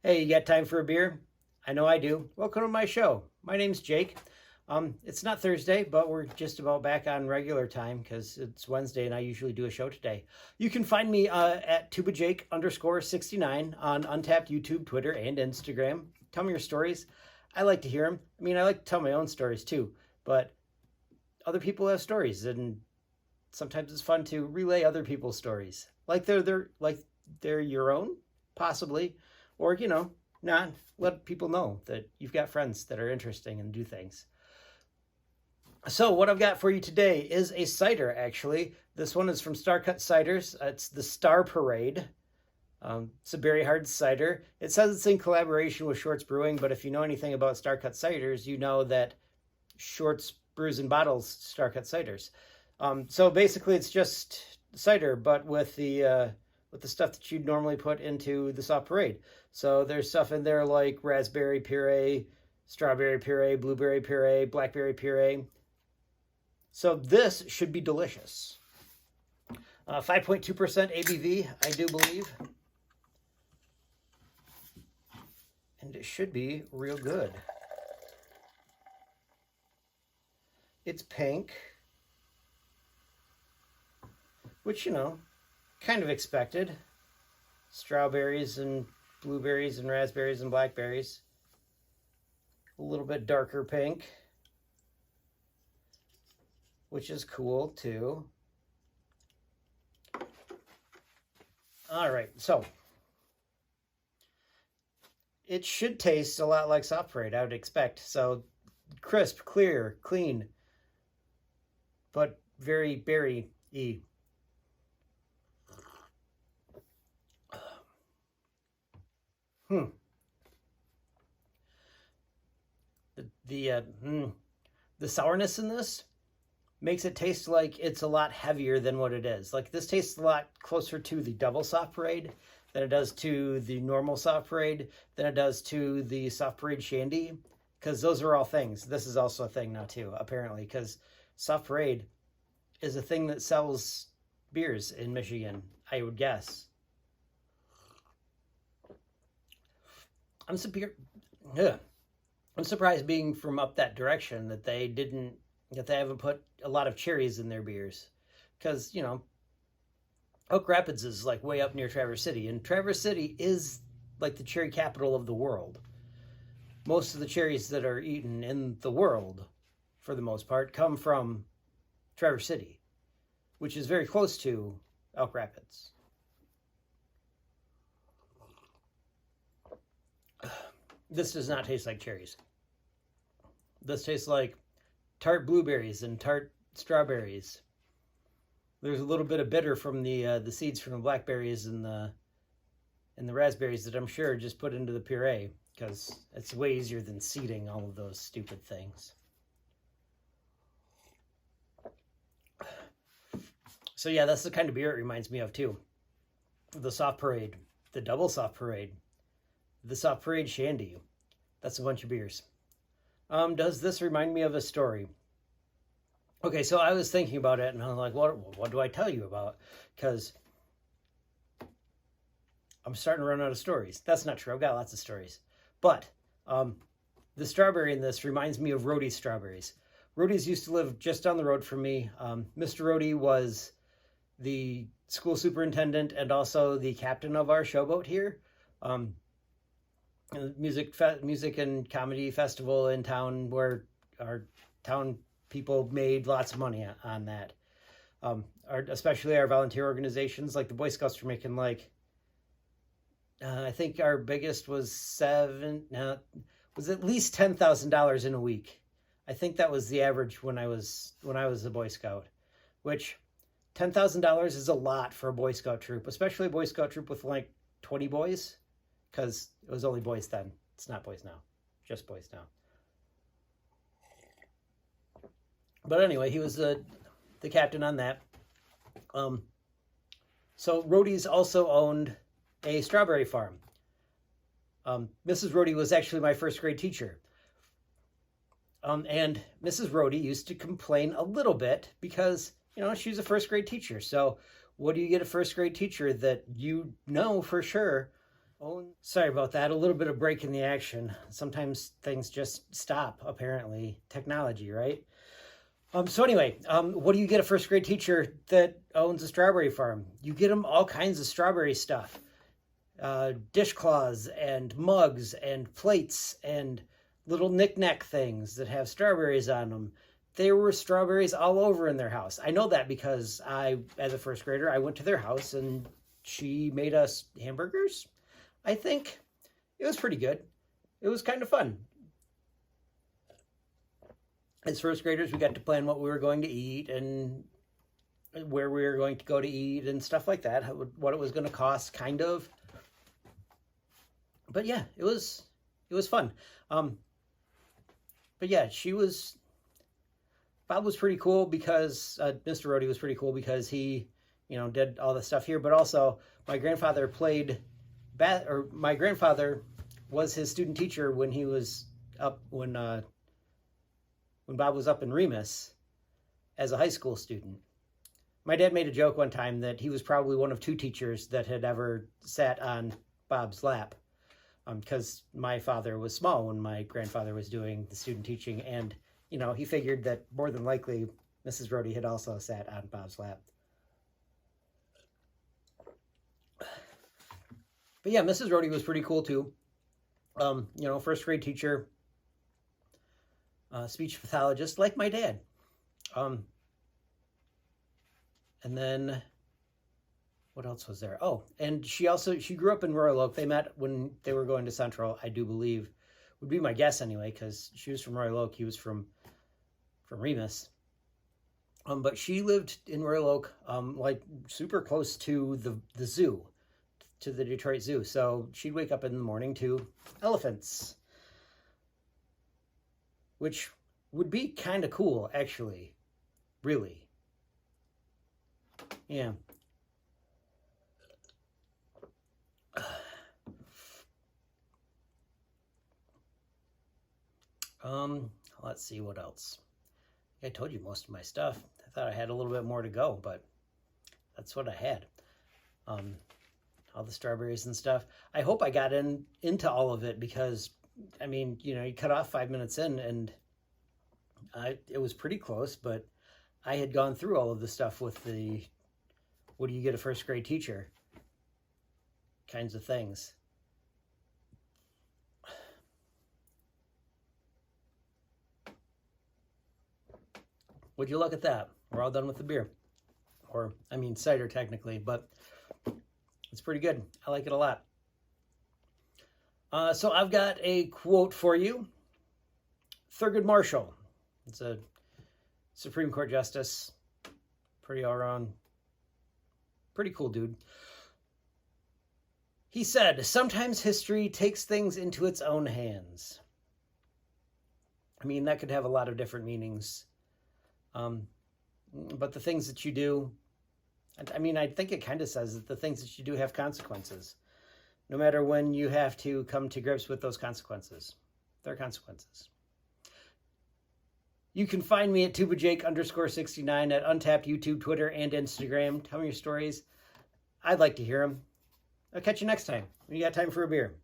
Hey, you got time for a beer? I know I do. Welcome to my show. My name's Jake. It's not Thursday, but we're just about back on regular time because it's Wednesday and I usually do a show today. You can find me at tubajake_69 on Untapped YouTube, Twitter, and Instagram. Tell me your stories. I like to hear them. I mean, I like to tell my own stories too, but other people have stories, and sometimes it's fun to relay other people's stories, like they're your own, possibly, or not. Let people know that you've got friends that are interesting and do things. So what I've got for you today is a cider. Actually, this one is from Starcut Ciders. It's the Star Parade. It's a very hard cider. It says it's in collaboration with Shorts Brewing, but if you know anything about Starcut Ciders, you know that Shorts brews and bottles Starcut Ciders. So basically, it's just cider, but with the stuff that you'd normally put into the soft parade. So there's stuff in there like raspberry puree, strawberry puree, blueberry puree, blackberry puree. So this should be delicious. 5.2% ABV, I do believe. And it should be real good. It's pink, which, kind of expected. Strawberries and blueberries and raspberries and blackberries. A little bit darker pink, which is cool too. All right, so it should taste a lot like soft parade, I would expect. So crisp, clear, clean, but very berry-y. The sourness in this makes it taste like it's a lot heavier than what it is. Like, this tastes a lot closer to the double soft parade than it does to the normal soft parade, than it does to the soft parade shandy, because those are all things. This is also a thing now too, apparently, because soft parade is a thing that sells beers in Michigan, I would guess. I'm surprised, being from up that direction, that they haven't put a lot of cherries in their beers, because Oak Rapids is like way up near Traverse City, and Traverse City is like the cherry capital of the world. Most of the cherries that are eaten in the world, for the most part, come from Traverse City, which is very close to Elk Rapids. This does not taste like cherries. This tastes like tart blueberries and tart strawberries. There's a little bit of bitter from the seeds from the blackberries and the raspberries that I'm sure just put into the puree, because it's way easier than seeding all of those stupid things. So yeah, that's the kind of beer it reminds me of too. The soft parade, the double soft parade, the soft parade shandy. That's a bunch of beers. Does this remind me of a story? Okay, so I was thinking about it, and I was like, what do I tell you about? Because I'm starting to run out of stories. That's not true. I've got lots of stories. But the strawberry in this reminds me of Rhodes strawberries. Rhodes used to live just down the road from me. Mr. Rhode was the school superintendent and also the captain of our showboat here. Music and comedy festival in town, where our town people made lots of money on that. Especially our volunteer organizations, like the Boy Scouts, were making like, I think our biggest was at least $10,000 in a week. I think that was the average when I was a Boy Scout, which $10,000 is a lot for a Boy Scout troop, especially a Boy Scout troop with like 20 boys, because it was only boys then. It's not boys now, just boys now. But anyway, he was the captain on that. So Rhodes also owned a strawberry farm. Mrs. Rhode was actually my first grade teacher. And Mrs. Rhode used to complain a little bit because, she's a first grade teacher. So what do you get a first grade teacher that for sure Oh, sorry about that. A little bit of break in the action. Sometimes things just stop, apparently. Technology, right? So anyway, what do you get a first grade teacher that owns a strawberry farm? You get them all kinds of strawberry stuff. Dishcloths and mugs and plates and little knick-knack things that have strawberries on them. There were strawberries all over in their house. I know that because as a first grader, I went to their house and she made us hamburgers, I think. It was pretty good. It was kind of fun. As first graders, we got to plan what we were going to eat and where we were going to go to eat and stuff like that, what it was going to cost, kind of. But yeah, it was fun. But yeah, Bob was pretty cool because Mr. Rhode was pretty cool because he, did all the stuff here. But also, my grandfather my grandfather was his student teacher when he was up when Bob was up in Remus as a high school student. My dad made a joke one time that he was probably one of 2 teachers that had ever sat on Bob's lap, because my father was small when my grandfather was doing the student teaching, and he figured that more than likely Mrs. Rhode had also sat on Bob's lap. But yeah, Mrs. Rhode was pretty cool too. First grade teacher, speech pathologist, like my dad. And then what else was there? Oh, and she grew up in Royal Oak. They met when they were going to Central, I do believe. Would be my guess anyway, because she was from Royal Oak. He was from Remus. But she lived in Royal Oak, like super close to the zoo, to the Detroit Zoo. So she'd wake up in the morning to elephants, which would be kind of cool, actually. Really. Yeah. Let's see what else. I told you most of my stuff. I thought I had a little bit more to go, but that's what I had. All the strawberries and stuff. I hope I got into all of it because, you cut off 5 minutes in and it was pretty close, but I had gone through all of the stuff with the, what do you get a first grade teacher kinds of things. Would you look at that? We're all done with the beer. Or, cider technically, but it's pretty good. I like it a lot. So I've got a quote for you. Thurgood Marshall. It's a Supreme Court justice. Pretty all around. Pretty cool dude. He said, "Sometimes history takes things into its own hands." That could have a lot of different meanings. But the things that you do, I think it kind of says that the things that you do have consequences. No matter when you have to come to grips with those consequences. There are consequences. You can find me at tubajake_69 at Untapped YouTube, Twitter, and Instagram. Tell me your stories. I'd like to hear them. I'll catch you next time when you got time for a beer.